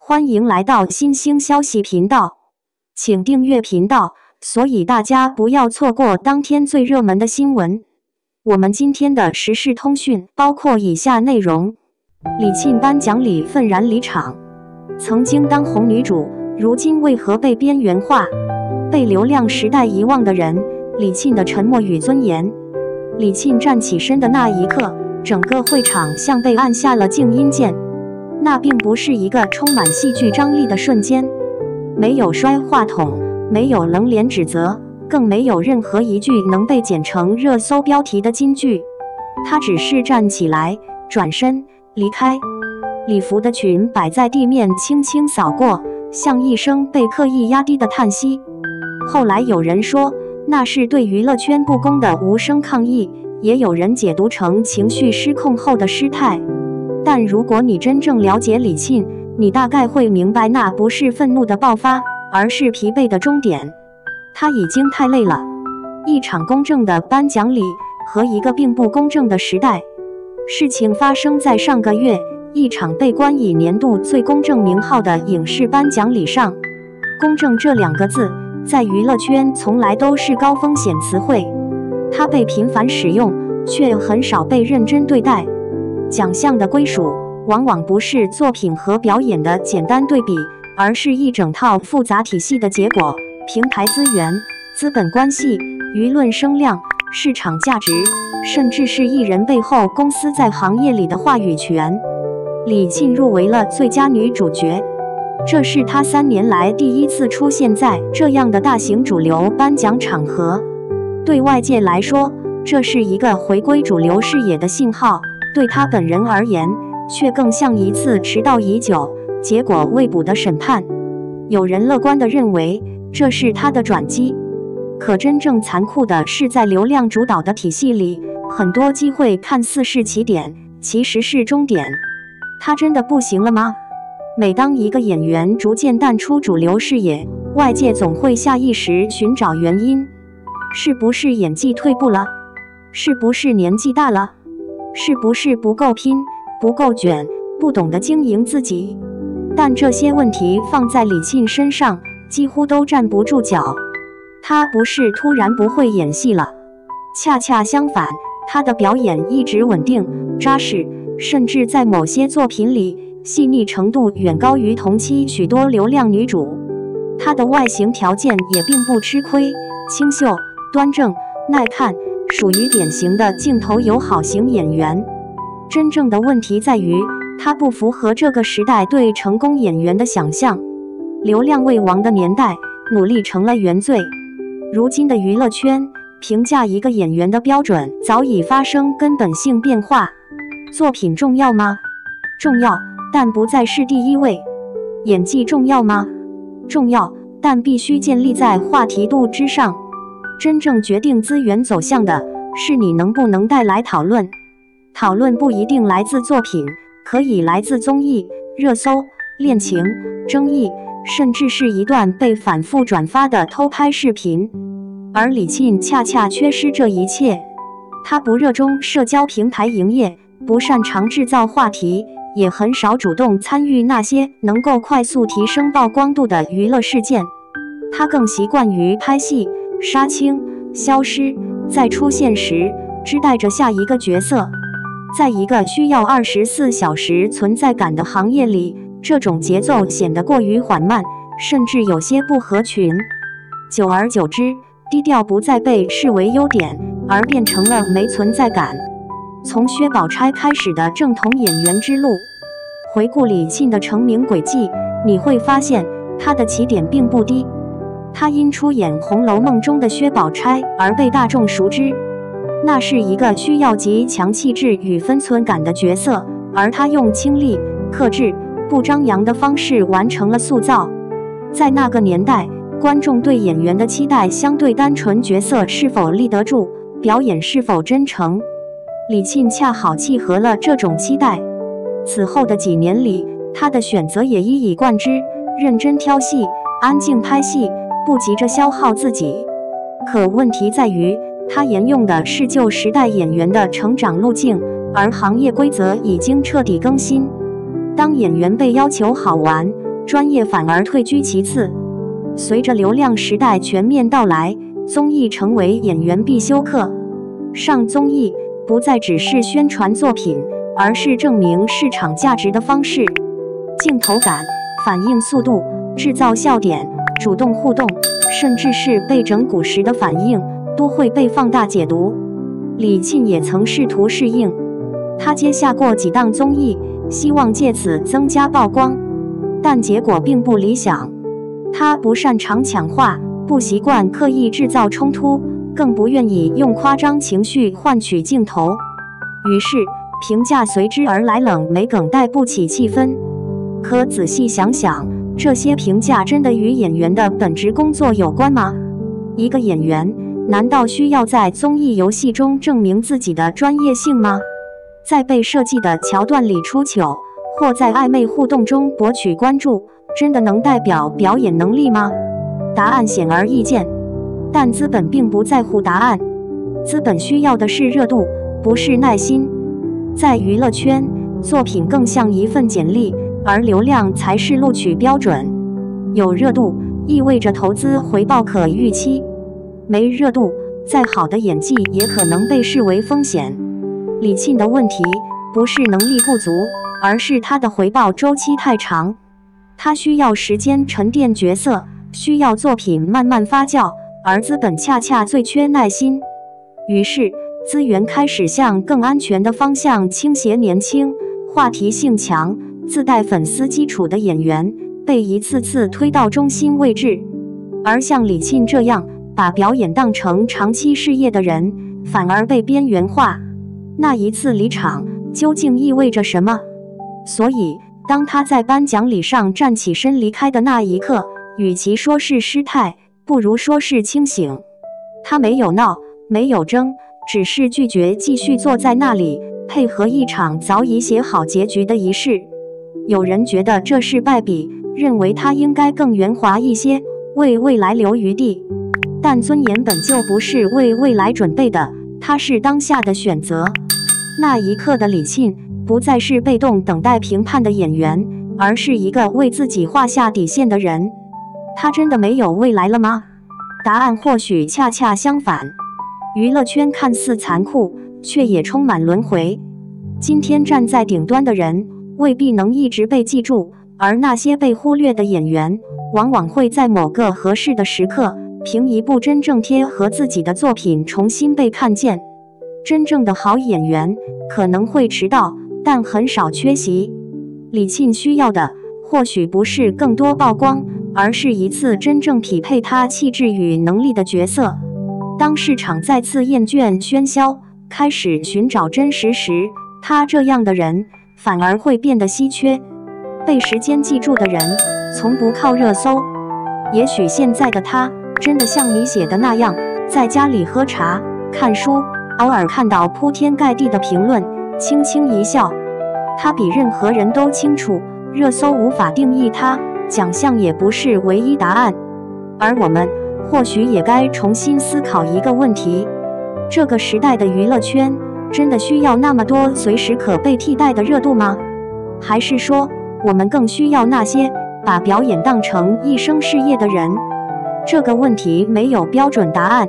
欢迎来到新兴消息频道，请订阅频道，所以大家不要错过当天最热门的新闻。我们今天的时事通讯包括以下内容：李沁颁奖礼愤然离场，曾经当红女主，如今为何被边缘化？被流量时代遗忘的人，李沁的沉默与尊严。李沁站起身的那一刻，整个会场像被按下了静音键。那并不是一个充满戏剧张力的瞬间，没有摔话筒，没有冷脸指责，更没有任何一句能被剪成热搜标题的金句。他只是站起来，转身离开，礼服的裙摆在地面轻轻扫过，像一声被刻意压低的叹息。后来有人说那是对娱乐圈不公的无声抗议，也有人解读成情绪失控后的失态。但如果你真正了解李沁，你大概会明白，那不是愤怒的爆发，而是疲惫的终点。他已经太累了。一场公正的颁奖礼和一个并不公正的时代。事情发生在上个月，一场被冠以年度最公正名号的影视颁奖礼上。公正这两个字，在娱乐圈从来都是高风险词汇，它被频繁使用，却很少被认真对待。奖项的归属往往不是作品和表演的简单对比，而是一整套复杂体系的结果。平台资源、资本关系、舆论声量、市场价值，甚至是艺人背后公司在行业里的话语权。李沁入围了最佳女主角，这是她3年来第一次出现在这样的大型主流颁奖场合。对外界来说，这是一个回归主流视野的信号。对他本人而言，却更像一次迟到已久、结果未卜的审判。有人乐观地认为这是他的转机，可真正残酷的是，在流量主导的体系里，很多机会看似是起点，其实是终点。他真的不行了吗？每当一个演员逐渐淡出主流视野，外界总会下意识寻找原因。是不是演技退步了？是不是年纪大了？是不是不够拼、不够卷、不懂得经营自己？但这些问题放在李沁身上，几乎都站不住脚。她不是突然不会演戏了，恰恰相反，她的表演一直稳定、扎实，甚至在某些作品里，细腻程度远高于同期许多流量女主。她的外形条件也并不吃亏，清秀、端正、耐看，属于典型的镜头友好型演员。真正的问题在于，她不符合这个时代对成功演员的想象。流量为王的年代，努力成了原罪。如今的娱乐圈，评价一个演员的标准早已发生根本性变化。作品重要吗？重要，但不再是第一位。演技重要吗？重要，但必须建立在话题度之上。真正决定资源走向的是你能不能带来讨论。讨论不一定来自作品，可以来自综艺、热搜、恋情、争议，甚至是一段被反复转发的偷拍视频。而李沁恰恰缺失这一切。她不热衷社交平台营业，不擅长制造话题，也很少主动参与那些能够快速提升曝光度的娱乐事件。她更习惯于拍戏、杀青、消失，在出现时只带着下一个角色。在一个需要24小时存在感的行业里，这种节奏显得过于缓慢，甚至有些不合群。久而久之，低调不再被视为优点，而变成了没存在感。从薛宝钗开始的正统演员之路，回顾李沁的成名轨迹，你会发现她的起点并不低。她因出演《红楼梦》中的薛宝钗而被大众熟知，那是一个需要极强气质与分寸感的角色，而她用清丽、克制、不张扬的方式完成了塑造。在那个年代，观众对演员的期待相对单纯，角色是否立得住，表演是否真诚。李沁恰好契合了这种期待。此后的几年里，她的选择也一以贯之，认真挑戏，安静拍戏，不急着消耗自己。可问题在于，他沿用的是旧时代演员的成长路径，而行业规则已经彻底更新。当演员被要求好玩、专业反而退居其次。随着流量时代全面到来，综艺成为演员必修课。上综艺不再只是宣传作品，而是证明市场价值的方式。镜头感、反应速度、制造笑点、主动互动，甚至是被整蛊时的反应，都会被放大解读。李沁也曾试图适应，他接下过几档综艺，希望借此增加曝光，但结果并不理想。他不擅长抢话，不习惯刻意制造冲突，更不愿意用夸张情绪换取镜头，于是评价随之而来，冷没梗，带不起气氛。可仔细想想，这些评价真的与演员的本职工作有关吗？一个演员难道需要在综艺游戏中证明自己的专业性吗？在被设计的桥段里出糗，或在暧昧互动中博取关注，真的能代表表演能力吗？答案显而易见，但资本并不在乎答案，资本需要的是热度，不是耐心。在娱乐圈，作品更像一份简历，而流量才是录取标准。有热度意味着投资回报可预期，没热度，再好的演技也可能被视为风险。李沁的问题不是能力不足，而是他的回报周期太长。他需要时间沉淀角色，需要作品慢慢发酵，而资本恰恰最缺耐心。于是资源开始向更安全的方向倾斜，年轻、话题性强、自带粉丝基础的演员被一次次推到中心位置，而像李沁这样把表演当成长期事业的人，反而被边缘化。那一次离场究竟意味着什么？所以当他在颁奖礼上站起身离开的那一刻，与其说是失态，不如说是清醒。他没有闹，没有争，只是拒绝继续坐在那里，配合一场早已写好结局的仪式。有人觉得这是败笔，认为他应该更圆滑一些，为未来留余地。但尊严本就不是为未来准备的，它是当下的选择。那一刻的李沁不再是被动等待评判的演员，而是一个为自己画下底线的人。他真的没有未来了吗？答案或许恰恰相反。娱乐圈看似残酷，却也充满轮回。今天站在顶端的人未必能一直被记住，而那些被忽略的演员，往往会在某个合适的时刻，凭一部真正贴合自己的作品重新被看见。真正的好演员可能会迟到，但很少缺席。李沁需要的或许不是更多曝光，而是一次真正匹配他气质与能力的角色。当市场再次厌倦喧嚣，开始寻找真实时，他这样的人反而会变得稀缺。被时间记住的人从不靠热搜。也许现在的他真的像你写的那样，在家里喝茶看书，偶尔看到铺天盖地的评论，轻轻一笑。他比任何人都清楚，热搜无法定义他，奖项也不是唯一答案。而我们或许也该重新思考一个问题：这个时代的娱乐圈真的需要那么多随时可被替代的热度吗？还是说，我们更需要那些把表演当成一生事业的人？这个问题没有标准答案，